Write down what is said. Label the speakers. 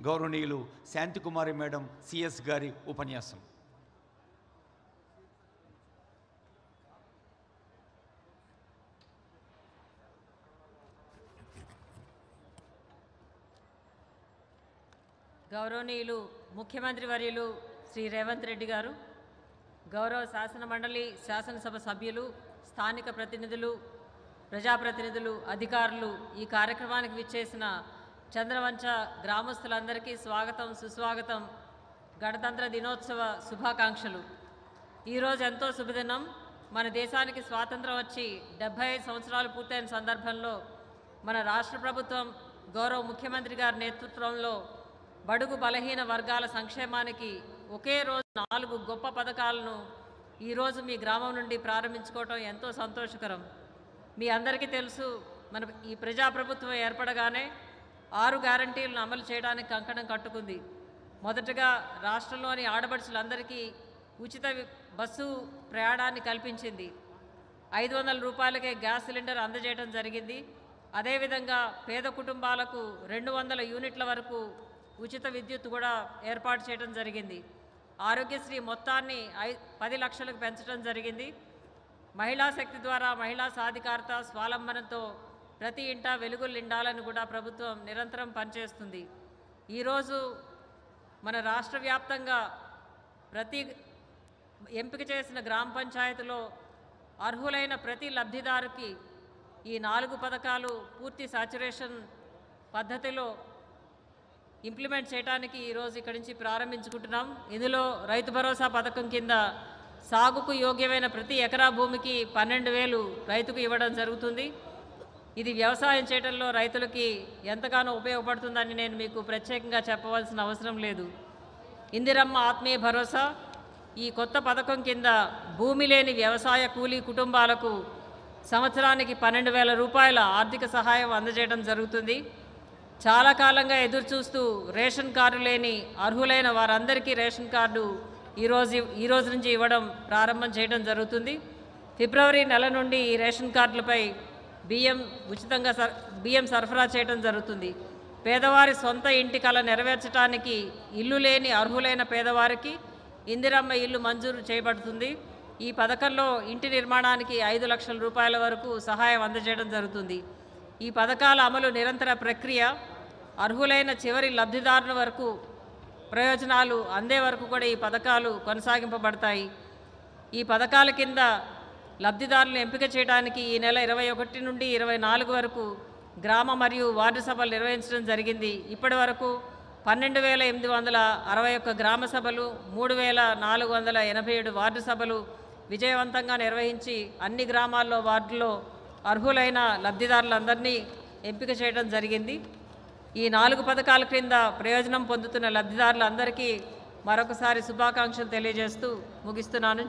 Speaker 1: గౌరవనీయులు Santhi Kumari madam CS గారి ఉపన్యాసం.
Speaker 2: గౌరవనీయులు ముఖ్యమంత్రి వర్యులు శ్రీ రేవంత్ రెడ్డి గారు, గౌరవ శాసన మండలి శాసనసభ సభ్యులు, స్థానిక ప్రతినిధులు, ప్రజాప్రతినిధులు, అధికారులు, ఈ కార్యక్రమానికి విచ్చేసిన చంద్రవంచ గ్రామస్తులందరికీ స్వాగతం, సుస్వాగతం. గణతంత్ర దినోత్సవ శుభాకాంక్షలు. ఈరోజు ఎంతో శుభదినం. మన దేశానికి స్వాతంత్రం వచ్చి 75 సంవత్సరాలు పూర్తయిన సందర్భంలో మన రాష్ట్ర ప్రభుత్వం గౌరవ ముఖ్యమంత్రి గారి నేతృత్వంలో బడుగు బలహీన వర్గాల సంక్షేమానికి ఒకే రోజు 4 గొప్ప పథకాలను ఈరోజు మీ గ్రామం నుండి ప్రారంభించుకోవటం ఎంతో సంతోషకరం. మీ అందరికీ తెలుసు, మన ఈ ప్రజాప్రభుత్వం ఏర్పడగానే 6 గ్యారంటీలను అమలు చేయడానికి కంకణం కట్టుకుంది. మొదటగా రాష్ట్రంలోని ఆడపడుచులందరికీ ఉచిత బస్సు ప్రయాణాన్ని కల్పించింది. 500 రూపాయలకే గ్యాస్ సిలిండర్ అందజేయడం జరిగింది. అదేవిధంగా పేద కుటుంబాలకు 200 యూనిట్ల వరకు ఉచిత విద్యుత్ కూడా ఏర్పాటు చేయడం జరిగింది. ఆరోగ్యశ్రీ మొత్తాన్ని 10 లక్షలకు పెంచడం జరిగింది. మహిళా శక్తి ద్వారా మహిళా సాధికారత, స్వావలంబనతో ప్రతి ఇంటా వెలుగులు నిండాలని కూడా ప్రభుత్వం నిరంతరం పనిచేస్తుంది. ఈరోజు మన రాష్ట్ర వ్యాప్తంగా ప్రతి ఎంపిక చేసిన గ్రామ పంచాయతీలో అర్హులైన ప్రతి లబ్ధిదారుకి ఈ 4 పథకాలు పూర్తి సాచురేషన్ పద్ధతిలో ఇంప్లిమెంట్ చేయడానికి ఈరోజు ఇక్కడి నుంచి ప్రారంభించుకుంటున్నాం. ఇందులో రైతు భరోసా పథకం కింద సాగుకు యోగ్యమైన ప్రతి ఎకరా భూమికి 12,000 రైతుకు ఇవ్వడం జరుగుతుంది. ఇది వ్యవసాయం చేయడంలో రైతులకి ఎంతగానో ఉపయోగపడుతుందని నేను మీకు ప్రత్యేకంగా చెప్పవలసిన అవసరం లేదు. ఇందిరమ్మ ఆత్మీయ భరోసా, ఈ కొత్త పథకం కింద భూమి లేని వ్యవసాయ కూలీ కుటుంబాలకు సంవత్సరానికి 12,000 రూపాయల ఆర్థిక సహాయం అందజేయడం జరుగుతుంది. చాలా కాలంగా ఎదురుచూస్తూ రేషన్ కార్డు లేని అర్హులైన వారందరికీ రేషన్ కార్డు ఈరోజు నుంచి ఇవ్వడం ప్రారంభం చేయడం జరుగుతుంది. ఫిబ్రవరి నెల నుండి ఈ రేషన్ కార్డులపై ఉచితంగా బియ్యం సరఫరా చేయడం జరుగుతుంది. పేదవారి సొంత ఇంటి కల నెరవేర్చడానికి ఇల్లు లేని అర్హులైన పేదవారికి ఇందిరమ్మ ఇల్లు మంజూరు చేయబడుతుంది. ఈ పథకంలో ఇంటి నిర్మాణానికి 5 లక్షల రూపాయల వరకు సహాయం అందజేయడం జరుగుతుంది. ఈ పథకాల అమలు నిరంతర ప్రక్రియ. అర్హులైన చివరి లబ్ధిదారుల వరకు ప్రయోజనాలు అందే వరకు కూడా ఈ పథకాలు కొనసాగింపబడతాయి. ఈ పథకాల కింద లబ్ధిదారులను ఎంపిక చేయడానికి ఈ నెల 21 నుండి 24 వరకు గ్రామ మరియు వార్డు సభలు నిర్వహించడం జరిగింది. ఇప్పటి వరకు 12,861 గ్రామ సభలు, 3,487 వార్డు సభలు విజయవంతంగా నిర్వహించి అన్ని గ్రామాల్లో, వార్డుల్లో అర్హులైన లబ్ధిదారులందరినీ ఎంపిక చేయడం జరిగింది. ఈ 4 పథకాల క్రింద ప్రయోజనం పొందుతున్న లబ్ధిదారులందరికీ మరొకసారి శుభాకాంక్షలు తెలియజేస్తూ ముగిస్తున్నాను.